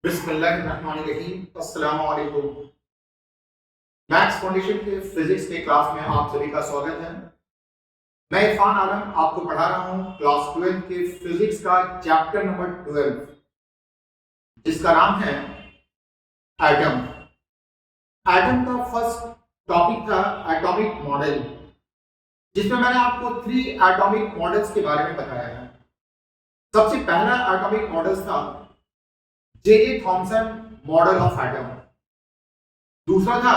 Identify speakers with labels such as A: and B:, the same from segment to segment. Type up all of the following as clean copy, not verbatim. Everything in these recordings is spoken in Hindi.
A: बिस्मिल्लाहिर्रहमानिर्रहीम। अस्सलामु अलैकुम। मैथ्स फाउंडेशन के फिजिक्स के क्लास में आप सभी का स्वागत है। मैं इरफान आलम आपको पढ़ा रहा हूँ क्लास 12 के फिजिक्स का चैप्टर नंबर 12 जिसका नाम है एटम। एटम का फर्स्ट टॉपिक था एटॉमिक मॉडल, जिसमें मैंने आपको 3 एटॉमिक मॉडल्स के बारे में बताया है। सबसे पहला एटॉमिक मॉडल था J Thomson model of atom, दूसरा था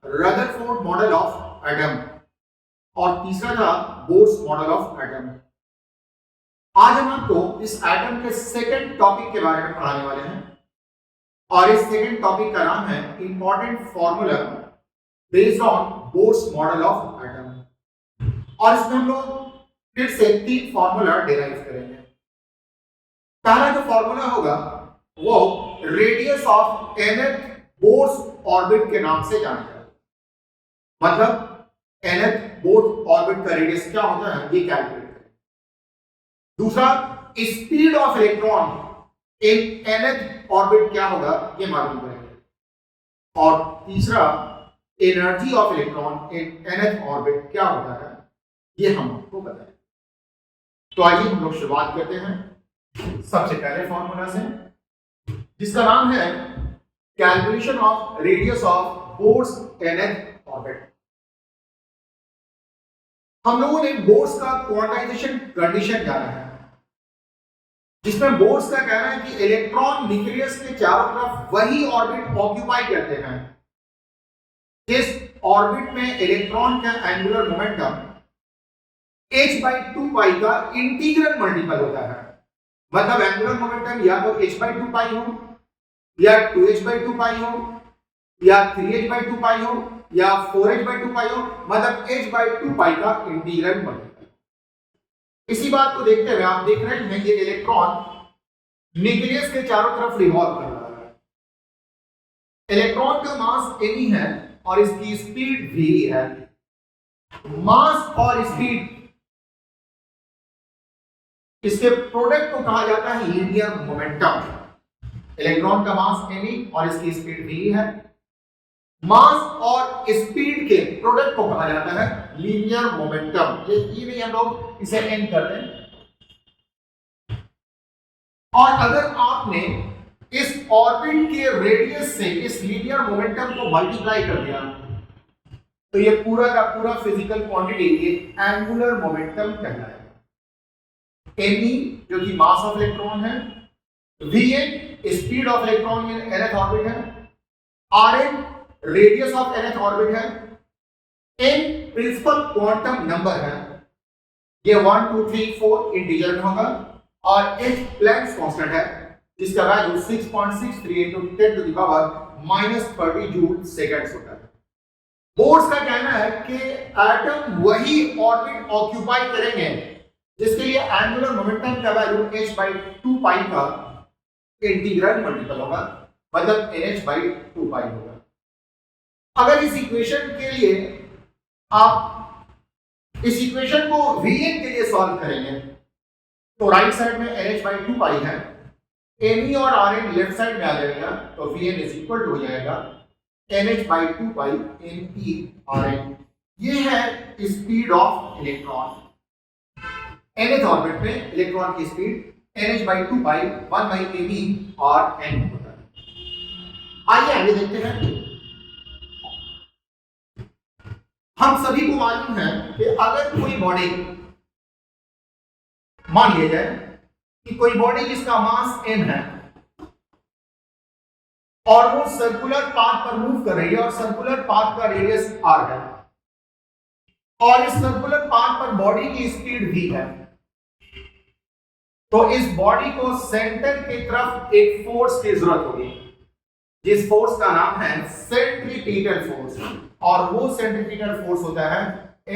A: रदरफोर्ड मॉडल ऑफ एटम और तीसरा था बोर्स मॉडल ऑफ एटम। आज हम आपको इस एटम के सेकंड टॉपिक के बारे में पढ़ाने वाले हैं और इस सेकंड टॉपिक का नाम है important formula based on Bohr's model of atom. और इसमें हम लोग फिर से 3 फॉर्मूला डिराइव करेंगे। पहला जो फॉर्मूला होगा वो radius of nth Bohr's orbit के नाम से जाना जाता है। मतलब nth बोर्स ऑर्बिट का रेडियस क्या होता है ये कैलकुलेट करें। दूसरा, speed of electron in nth orbit क्या होगा ये मालूम करेंगे। और तीसरा, energy of electron in nth orbit क्या होता है ये हम आपको बताएं। तो आइए हम लोग शुरुआत करते हैं सबसे पहले फॉर्मूला से, जिसका नाम है calculation of radius of bourse nth orbit. हम लोगों ने बोर्स का क्वांटाइजेशन कंडीशन जाना है, जिसमें बोर्स का कहना है कि इलेक्ट्रॉन न्यूक्लियस के चारों तरफ वही ऑर्बिट ऑक्यूपाई करते हैं जिस ऑर्बिट में इलेक्ट्रॉन का एंगुलर मोमेंटम h/2 पाई का इंटीग्रल मल्टीपल होता है। मतलब एंगुलर मोमेंटम या तो h/2 पाई हो या 2h/2 पाई हो या 3h/2 पाई हो या 4h/2 पाई हो, मतलब h/2 पाई का इंटीग्रल मल्टीपल। इसी बात को देखते हुए आप देख रहे हैं ये इलेक्ट्रॉन न्यूक्लियस के चारों तरफ रिवॉल्व कर रहा है। इलेक्ट्रॉन का मास m है और इसकी स्पीड v है। मास और स्पीड इसके प्रोडक्ट को कहा जाता है लीनियर मोमेंटम। इलेक्ट्रॉन का मास m और इसकी स्पीड v है। मास और स्पीड के प्रोडक्ट को कहा जाता है लीनियर मोमेंटम। ये ई नहीं हम लोग इसे n कर दें। और अगर आपने इस ऑर्बिट के रेडियस से इस लीनियर मोमेंटम को मल्टीप्लाई कर दिया तो ये पूरा का पूरा फिजिकल क्वांटिटी ये एंगुलर मोमेंटम कहलाएगा। m जो कि मास ऑफ इलेक्ट्रॉन है, v speed of electron in nth orbit है, rn radius of nth orbit है, n प्रिंसिपल क्वांटम नंबर है, ये 1 2 3 4 इंटीजर में होगा और h प्लैंक्स कांस्टेंट है जिसका value 6.63 into 10 to the power -30 joule seconds होता है। बोर्स का कहना है कि एटम वही ऑर्बिट ऑक्यूपाई करेंगे जिसके लिए एंगुलर मोमेंटम का वैल्यू h/2 पाई का इंटीग्रल मल्टीपल होगा, मतलब nh/2 पाई होगा। अगर इस इक्वेशन के लिए आप इस इक्वेशन को Vn के लिए सॉल्व करेंगे तो राइट साइड में nh/2 पाई है, Me और Rn लेफ्ट साइड में आ जाएगा तो Vn इज इक्वल टू हो जाएगा nh/2 पाई Me/Rn। ये है speed of electron. nth orbit में इलेक्ट्रॉन की स्पीड nh/2 पाई 1/me और n होता है। आइए आगे देखते हैं। हम सभी को मालूम है कि अगर कोई बॉडी, मान लिया जाए कि कोई बॉडी जिसका मास m है और वो सर्कुलर पाथ पर मूव कर रही है और सर्कुलर पाथ का रेडियस r है और इस सर्कुलर पाथ पर बॉडी की स्पीड v है, तो इस बॉडी को सेंटर की तरफ एक फोर्स की जरूरत होगी जिस फोर्स का नाम है सेंट्रीपिटल फोर्स, और वो सेंट्रीपिटल फोर्स होता है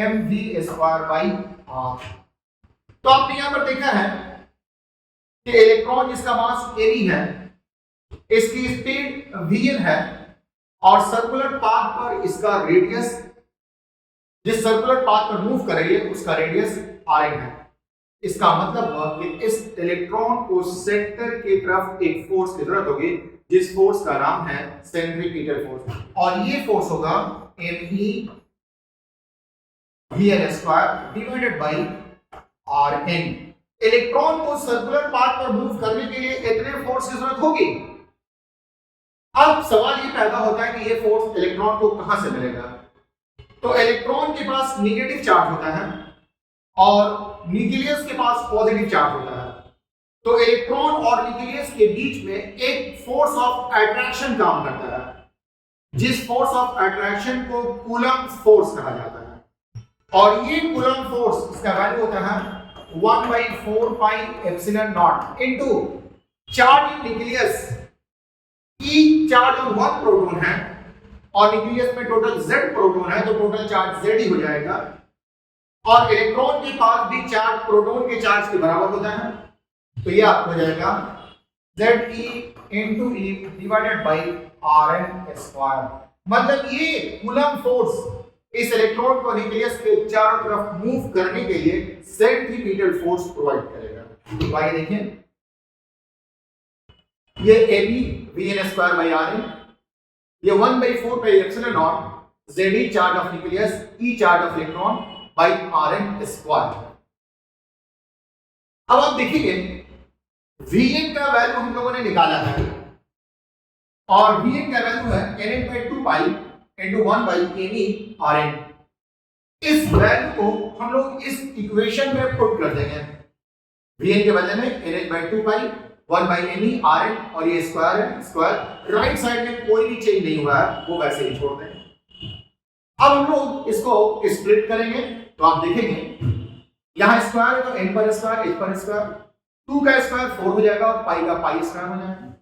A: mv²/r। तो आपने यहां पर देखा है कि इलेक्ट्रॉन जिसका मास m है, इसकी स्पीड vn है और सर्कुलर पाथ पर इसका रेडियस, जिस सर्कुलर पाथ पर मूव कर रही है उसका रेडियस rn है। इसका मतलब हुआ कि इस इलेक्ट्रॉन को सेंटर की तरफ एक फोर्स की जरूरत होगी जिस फोर्स का नाम है सेंट्रीपिटल फोर्स, और ये फोर्स होगा ME VN square divided by RN। Electron को सर्कुलर पाथ पर मूव करने के लिए इतने फोर्स की जरूरत होगी। अब सवाल ये पैदा होता है कि ये फोर्स इलेक्ट्रॉन को कहां से मिलेगा। तो इलेक्ट्रॉन के पास नेगेटिव चार्ज होता है और न्यूक्लियस के पास पॉजिटिव चार्ज होता है। तो इलेक्ट्रॉन और न्यूक्लियस के बीच में एक फोर्स ऑफ अट्रैक्शन काम करता है, जिस फोर्स ऑफ अट्रैक्शन को कूलम्ब फोर्स कहा जाता है। और ये कूलम्ब फोर्स, इसका वैल्यू होता है 1/4 pi epsilon not into charge in nucleus. E charge on 1 proton है और न्यूक्लियस में टोटल Z प्रोटॉन है, तो टोटल चार्ज Z ही हो जाएगा। और इलेक्ट्रॉन के पास भी चार्ज प्रोटॉन के चार्ज के बराबर होता है, तो ये आपको हो जाएगा ZE into E divided by RN square. मतलब ये कूलम्ब फोर्स इस इलेक्ट्रॉन को न्यूक्लियस के चारों तरफ मूव करने के लिए सेंट्रीपिटल फोर्स प्रोवाइड करेगा। तो आइए देखिए, ये AB VN square by RN, ये 1/4 pi epsilon not ZE charge of nucleus, E charge of electron by RN square. अब आप देखिए Vn का वैल्यू हम लोगों ने निकाला है, और Vn का वैल्यू है NN/2 पाई into 1/me RN। इस वैल्यू को हम लोग इस इक्वेशन में पुट कर देंगे। Vn के बदले में NN/2 पाई 1/me RN, और ये स्क्वायर है, स्क्वायर राइट साइड में कोई भी चेंज नहीं हुआ है, वो वैसे ही छोड़ देंगे। अब हम लोग इसको स्प्लिट करेंगे, तो आप देखेंगे यहां स्क्वायर है तो n पर स्क्वायर, h पर स्क्वायर, 2 का स्क्वायर 4 हो जाएगा और पाई का पाई स्क्वायर हो जाएगा।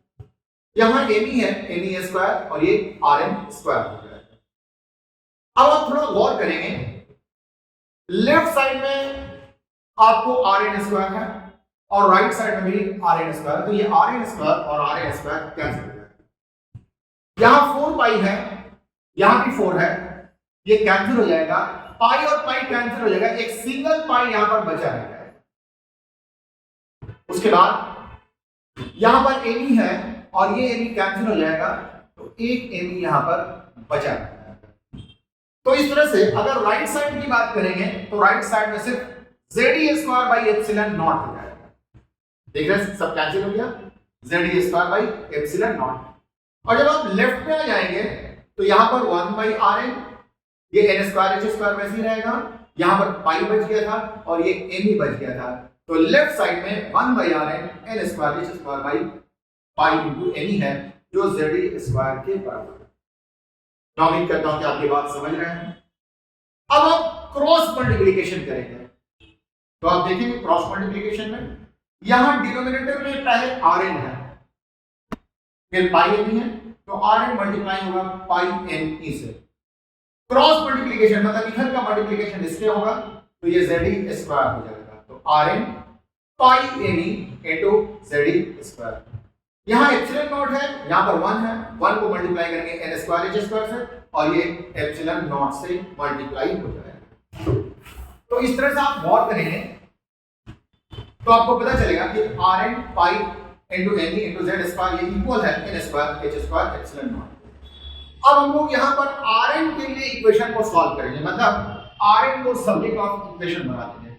A: यहां me है, me स्क्वायर, और ये RN स्क्वायर हो जाएगा। अब आप थोड़ा गौर करेंगे, लेफ्ट साइड में आपको RN स्क्वायर है और राइट साइड में भी RN स्क्वायर, तो ये RN स्क्वायर और RN स्क्वायर कैंसिल हो जाएगा। यहां 4 पाई है, यहां भी 4 है, ये कैंसिल हो जाएगा, पाई और पाई कैंसिल हो जाएगा, एक सिंगल पाई यहां पर बचा रहेगा। उसके बाद यहां पर me है और ये me कैंसिल हो जाएगा, तो एक me यहां पर बचा रहेगा। तो इस तरह से अगर राइट साइड की बात करेंगे तो राइट साइड में सिर्फ ZE square by epsilon not हो जाएगा। देख रहे हैं, सब कैंसिल हो गया, ZE square by epsilon not. और जब आप लेफ्ट में आ जाएंगे तो यहां पर 1/RN, ये n स्क्वायर h स्क्वायर वैसे ही रहेगा, यहां पर पाई बच गया था और ये me बच गया था, तो लेफ्ट साइड में 1/RN n square h square by pi into me है, जो ZE स्क्वायर के बराबर है। मैं उम्मीद करता हूं कि आप ये बात समझ रहे हैं। अब आप क्रॉस मल्टीप्लिकेशन करेंगे, तो आप देखेंगे क्रॉस मल्टीप्लिकेशन में यहां डिनोमिनेटर में पहले RN है, फिर पाई me है, तो RN मल्टीप्लाई होगा पाई me से। क्रॉस मल्टीप्लिकेशन मतलब इधर का मल्टीप्लिकेशन इससे होगा, तो ये ZE स्क्वायर हो जाएगा, तो RN पाई me इनटू ZE स्क्वायर। यहां एप्सिलॉन नॉट है, यहां पर 1 है, 1 को मल्टीप्लाई करेंगे n स्क्वायर h स्क्वायर से, और ये एप्सिलॉन नॉट से मल्टीप्लाई हो जाएगा। तो इस तरह से आप गौर करेंगे तो आपको पता चलेगा कि RN पाई into me into z square ये इक्वल है n square h square epsilon not. अब हम लोग यहां पर RN के लिए इक्वेशन को सॉल्व करेंगे, मतलब RN को सब्जेक्ट ऑफ इक्वेशन बना देंगे।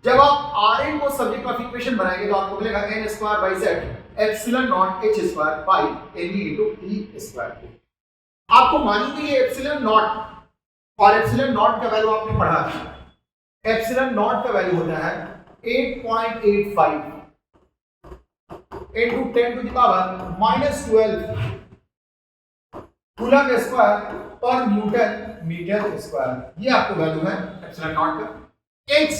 A: जब आप RN को सब्जेक्ट ऑफ इक्वेशन बनाएंगे तो आपको मिलेगा n square by z epsilon naught h square pi me into e square. आपको मालूम है ये एप्सिलॉन नॉट और एप्सिलॉन नॉट का वैल्यू आपने पढ़ा है। एप्सिलॉन नॉट का वैल्यू होता है 8.85 into 10 to the power -12 coulomb square per newton metre square. ये आपको वैल्यू है एप्सिलॉन नॉट का। h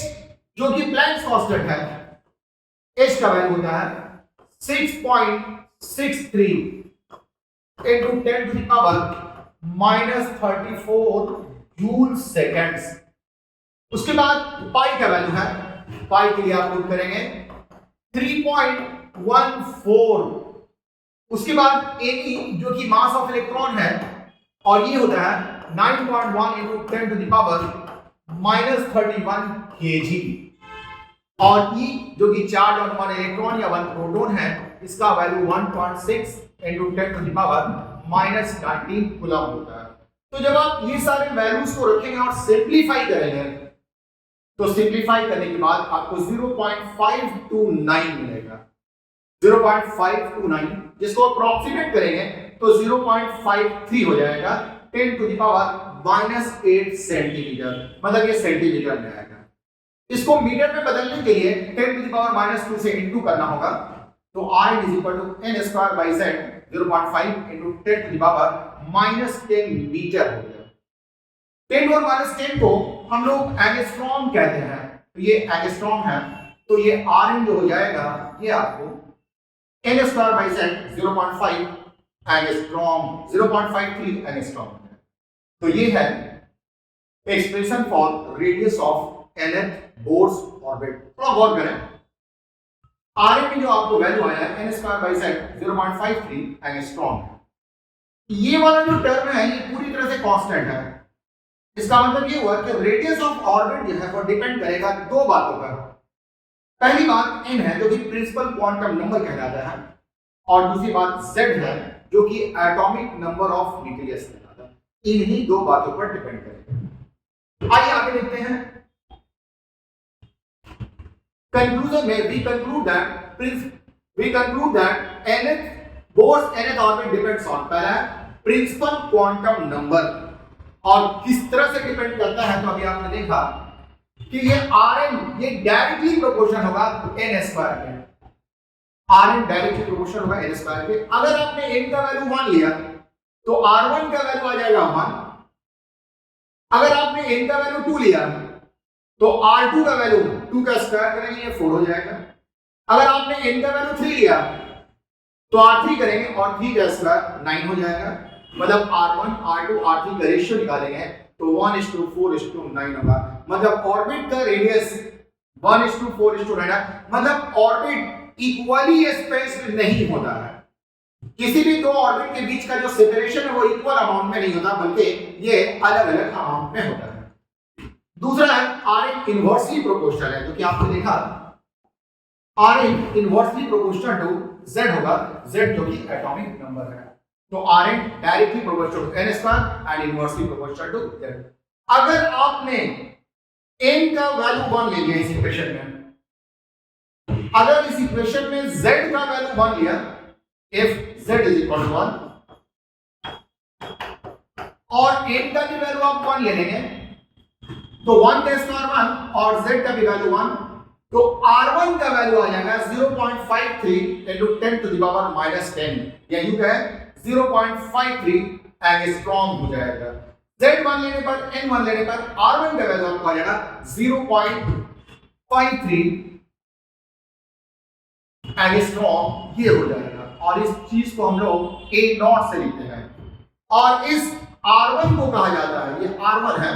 A: जो कि प्लैंक्स कांस्टेंट है, h का वैल्यू होता है 6.63 into 10 to the power -34 joule seconds. उसके बाद पाई का वैल्यू है, पाई के लिए आप पुट करेंगे 3.14। उसके बाद me जो कि मास ऑफ इलेक्ट्रॉन है, और ये होता है 9.1 into 10 to the power -31 kg। और E जो कि चार्ज ऑन 1 इलेक्ट्रॉन या 1 प्रोटॉन है, इसका value 1.6 into 10 to the power -19 coulomb होता है। तो जब आप ये सारे वैल्यूज को रखेंगे और सिंप्लीफाई करेंगे तो सिंप्लीफाई करने के बाद आपको 0.529 मिलेगा। 0.529 जिसको अप्रोक्सीमेट करेंगे तो 0.53 हो जाएगा 10 टू द पावर -8 सेंटीमीटर, मतलब ये सेंटीमीटर में आएगा। इसको मीटर में बदलने के लिए 10 टू द पावर -2 से इंटू करना होगा, तो r is equal to n square by z 0.5 into 10 to the power -10 metre हो गया। 10 और -10 को हम लोग एंगस्ट्रॉम कहते हैं, तो ये एंगस्ट्रॉम है, तो ये rn जो हो जाएगा ये आपको n square by z 0.5 angstrom 0.53 angstrom. तो ये है expression for radius of nth Bohr's orbit. थोड़ा गौर करें, rn में जो आपको वैल्यू आया है n square by z 0.53 angstrom, ये वाला जो टर्म है ये पूरी तरह से कांस्टेंट है। इसका मतलब ये हुआ कि रेडियस ऑफ ऑर्बिट जो है वो डिपेंड करेगा दो बातों पर। पहली बात n है जो कि प्रिंसिपल क्वांटम नंबर कहलाता है, और दूसरी बात z है जो कि एटॉमिक नंबर ऑफ न्यूक्लियस कहलाता है। इन्हीं दो बातों पर डिपेंड करेगा। आइए आगे देखते हैं। Conclusion में we conclude that nth board's nth orbit depends on, पहला प्रिंसिपल क्वांटम नंबर, और किस तरह से डिपेंड करता है तो अभी आपने देखा कि ये Rn ये डायरेक्टली प्रोपोर्शनल होगा n स्क्वायर के। Rn डायरेक्टली प्रोपोर्शनल होगा n स्क्वायर के। अगर आपने n का वैल्यू 1 लिया तो R1 का वैल्यू आ जाएगा 1। अगर आपने n का वैल्यू 2 लिया तो R2 का वैल्यू 2 का स्क्वायर करेंगे ये 4 हो जाएगा। अगर आपने n का वैल्यू 3 लिया तो R3 करेंगे और 3 का स्क्वायर 9 हो जाएगा। मतलब R1 R2 R3 का रेशियो निकालेंगे तो 1:4:9 होगा। मतलब ऑर्बिट का रेडियस 1:4:9, मतलब ऑर्बिट इक्वली स्पेस्ड नहीं होता है। किसी भी दो ऑर्बिट के बीच का जो सेपरेशन है वो इक्वल अमाउंट में नहीं होता, बल्कि ये अलग अलग अमाउंट में होता है। दूसरा है Rn इनवर्सली प्रोपोर्शनल है, जो कि आपने देखा Rn inversely proportional to Z होगा, Z जो कि एटॉमिक नंबर है। तो Rn directly proportional to n square and inversely proportional to Z। अगर आपने n का वैल्यू 1 ले लिया इस इक्वेशन में, अगर इस इक्वेशन में Z का वैल्यू 1 लिया, if Z is equal to 1 और n का भी वैल्यू आप 1 ले लेंगे तो 1 का स्क्वायर 1 और Z का भी वैल्यू 1, तो R1 का वैल्यू आ जाएगा 0.53 into 10 to the power -10, या यूं कहे 0.53 एंगस्ट्रॉम हो जाएगा। Z1 लेने पर N1 लेने पर R1 का वैल्यू आपको आ जाएगा 0.53 एंगस्ट्रॉम, ये हो जाएगा। और इस चीज को हम लोग A0 से लिखते हैं, और इस R1 को कहा जाता है, ये R1 है,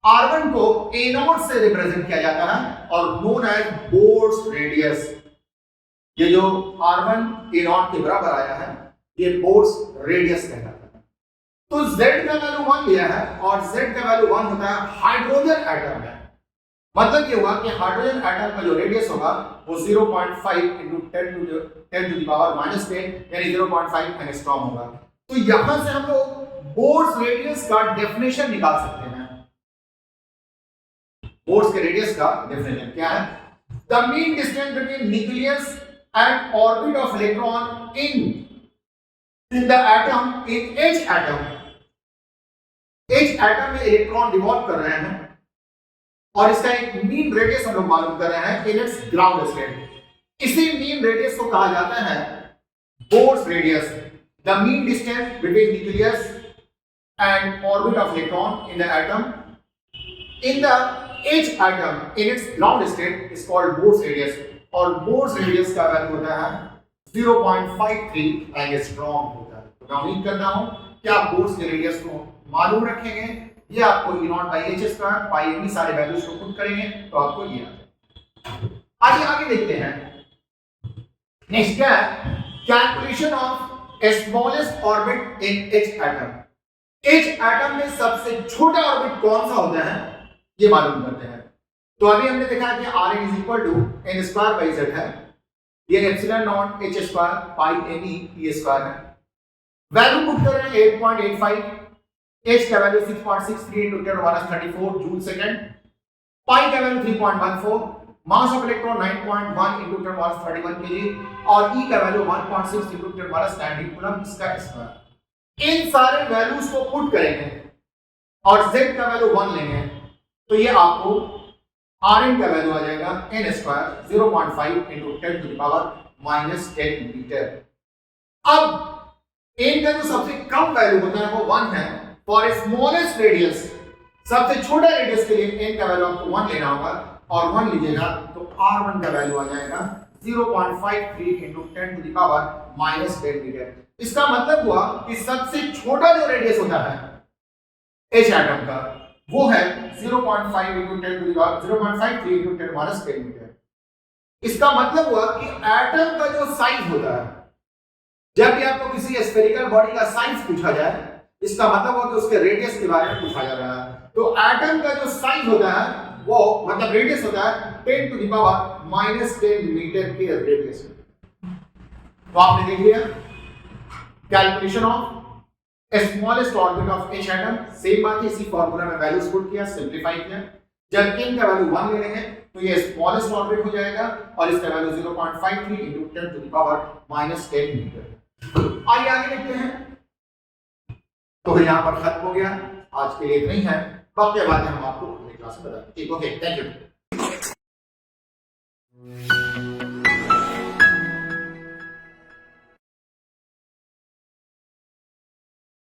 A: R1 को A0 से रिप्रेजेंट किया जाता है और नोन एज बोर्स रेडियस। ये जो R1 A0 के बराबर आया है ये बोर्स रेडियस कहलाता है। तो Z का वैल्यू 1 लिया है और Z का वैल्यू 1 होता है हाइड्रोजन एटम है। मतलब ये हुआ कि हाइड्रोजन एटम का जो रेडियस होगा वो 0.5 into 10 to the power -10 यानी 0.5 एंगस्ट्रॉम होगा। तो यहां से हम लोग बोर्स रेडियस का डेफिनेशन निकाल सकते हैं। बोर्स के रेडियस का डेफिनेशन क्या है? The mean distance between nucleus and orbit of electron in the atom in H atom. H atom में इलेक्ट्रॉन रिवॉल्व कर रहे हैं और इसका एक मीन रेडियस हम लोग मालूम कर रहे हैं इन इट्स ग्राउंड स्टेट। इसी मीन रेडियस को कहा जाता है Bohr's radius. The mean distance between nucleus and orbit of electron in the atom in the H atom in its ground state is called Bohr's radius, और Bohr's radius का वैल्यू होता है 0.53 एंगस्ट्रॉम होता है। तो मैं उम्मीद करता हूं कि आप Bohr's के रेडियस को मालूम रखेंगे। ये आपको E0 by h square pi M सारे वैल्यूज को पुट करेंगे तो आपको ये आ जाएगा। आइए आगे देखते हैं। नेक्स्ट क्या है? Calculation of smallest orbit in H atom. H atom में सबसे छोटा ऑर्बिट कौन सा होता है ये मालूम करते हैं। तो अभी हमने देखा कि Rn is equal to n square by z है, ये epsilon naught h square pi ne p square है। वैल्यू पुट कर रहे हैं 8.85, h का value 6.63 into 10⁻34 joule second, pi का value 3.14, mass of electron 9.1 into 10⁻31 kg और e का वैल्यू 1.6 into 10⁻19 कूलम इसका स्क्वायर। इन सारे वैल्यूज को पुट करेंगे और z का वैल्यू 1 लेंगे तो ये आपको Rn का वैल्यू आ जाएगा n square 0.5 into 10 to the power -10 metre. अब n का जो सबसे कम वैल्यू होता है वो 1 है। फॉर स्मॉलेस्ट रेडियस, सबसे छोटा रेडियस के लिए n का वैल्यू आपको 1 लेना होगा और 1 लीजिएगा तो R1 का वैल्यू आ जाएगा 0.53 into 10 to the power -10 metre. इसका मतलब हुआ कि सबसे छोटा जो रेडियस होता है H एटम का वो है 0.5 into 10 to the power 0.53 into 10⁻10 metre. इसका मतलब हुआ कि एटम का जो साइज होता है, जब भी आपको किसी स्फेरिकल बॉडी का साइज पूछा जाए, इसका मतलब हुआ कि उसके रेडियस के बारे में पूछा जा रहा है। तो एटम का जो साइज होता है वो मतलब रेडियस होता है 10 to the power -10 मीटर के रेडियस। तो आपने देख लिया calculation of smallest orbit of H atom. Same बात है, इसी फार्मूला में वैल्यूज पुट किया, सिंपलीफाई किया। जब n का वैल्यू 1 ले लेंगे तो ये स्मॉलेस्ट ऑर्बिट हो जाएगा और इसका value 0.53 into 10 to the power -10 metre. आइए आगे लिखते हैं। तो यहां पर खत्म हो गया, आज के लिए इतना ही है, बाकी बातें हम आपको अगली क्लास में बताएंगे। ठीक, ओके, थैंक यू।